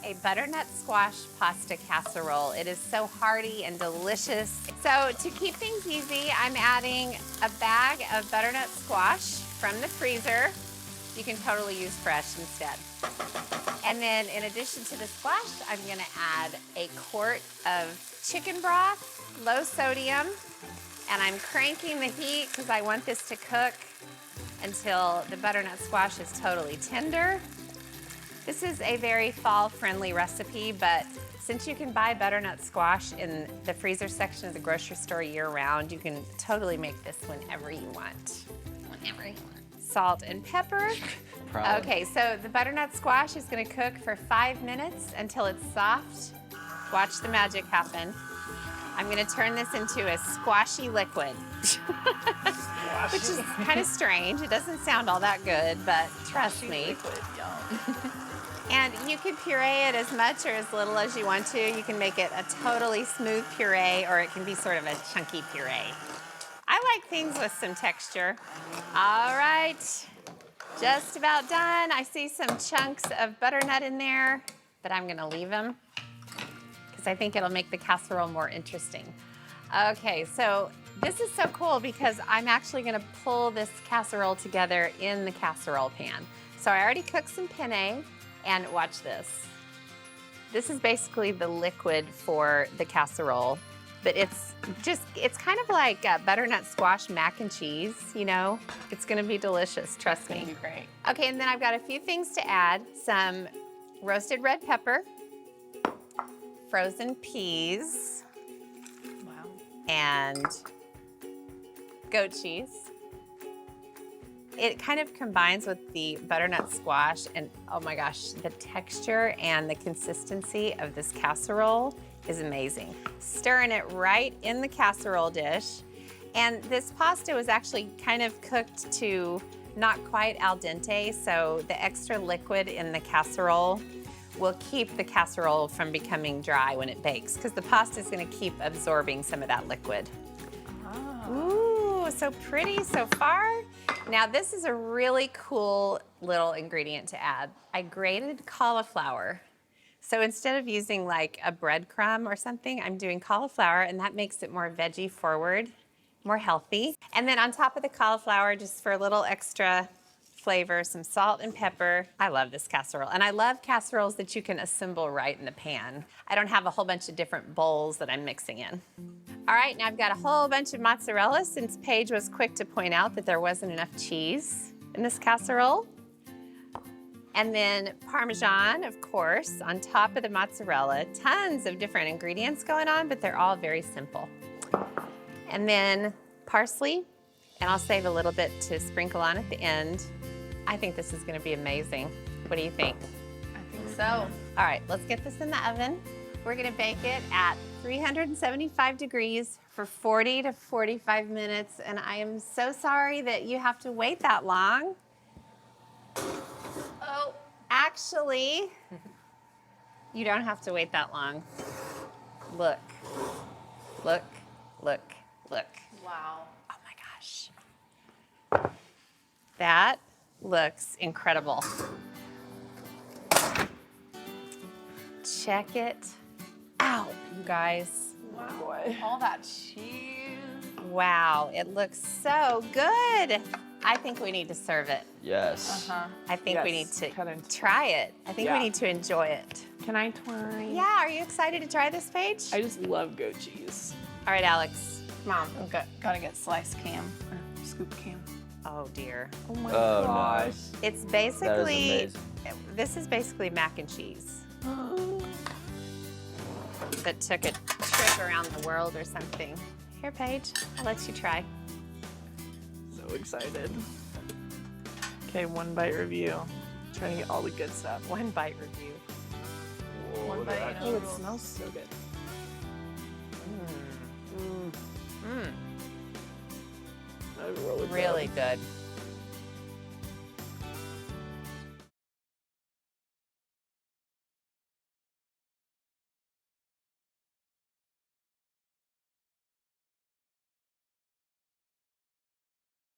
a butternut squash pasta casserole. It is so hearty and delicious. So to keep things easy, I'm adding a bag of butternut squash from the freezer. You can totally use fresh instead. And then in addition to the squash, I'm gonna add a quart of chicken broth, low sodium, and I'm cranking the heat because I want this to cook until the butternut squash is totally tender. This is a very fall-friendly recipe, but since you can buy butternut squash in the freezer section of the grocery store year-round, you can totally make this whenever you want. Whenever you want. Salt and pepper. Proud. Okay, so the butternut squash is gonna cook for 5 minutes until it's soft. Watch the magic happen. I'm gonna turn this into a squashy liquid. Which is kind of strange. It doesn't sound all that good, but trust me. Liquid, yum. And you can puree it as much or as little as you want to. You can make it a totally smooth puree, or it can be sort of a chunky puree. I like things with some texture. All right, just about done. I see some chunks of butternut in there, but I'm gonna leave them because I think it'll make the casserole more interesting. Okay, so this is so cool because I'm actually gonna pull this casserole together in the casserole pan. So I already cooked some penne, and watch this. This is basically the liquid for the casserole, but it's kind of like butternut squash mac and cheese, you know? It's gonna be delicious, trust me. It's gonna be great. Okay, and then I've got a few things to add. Some roasted red pepper, frozen peas, Wow. and goat cheese. It kind of combines with the butternut squash, and oh my gosh, the texture and the consistency of this casserole is amazing. Stirring it right in the casserole dish. And this pasta was actually kind of cooked to not quite al dente, so the extra liquid in the casserole will keep the casserole from becoming dry when it bakes, because the pasta is gonna keep absorbing some of that liquid. Ooh, so pretty so far. Now this is a really cool little ingredient to add. I grated cauliflower. So instead of using like a breadcrumb or something, I'm doing cauliflower, and that makes it more veggie forward, more healthy. And then on top of the cauliflower, just for a little extra flavor, some salt and pepper. I love this casserole, and I love casseroles that you can assemble right in the pan. I don't have a whole bunch of different bowls that I'm mixing in. All right, now I've got a whole bunch of mozzarella, since Paige was quick to point out that there wasn't enough cheese in this casserole. And then Parmesan, of course, on top of the mozzarella. Tons of different ingredients going on, but they're all very simple. And then parsley, and I'll save a little bit to sprinkle on at the end. I think this is gonna be amazing. What do you think? I think so. All right, let's get this in the oven. We're gonna bake it at 375 degrees for 40 to 45 minutes, and I am so sorry that you have to wait that long. Oh, actually, you don't have to wait that long. Look, look, look, look. Wow. Oh my gosh. That looks incredible. Check it out, you guys. Wow. All that cheese. Wow, it looks so good. I think we need to serve it. Yes. I think we need Yes, to cut it. try it. I think we Yeah. need to enjoy it. Can I try? Yeah, are you excited to try this, Paige? I just love goat cheese. All right, Alex, come on. Okay. Gotta get sliced cam or scoop cam. Oh dear. Oh my Oh, no. gosh. It's That is basically, amazing. this is basically mac and cheese that took a trip around the world or something. Here, Paige, I'll let you try. So excited. Okay, one bite review. Trying to get all the good stuff. One bite review. One they're bite. actually- Oh, it smells so good. Mm. That was really good. Really good.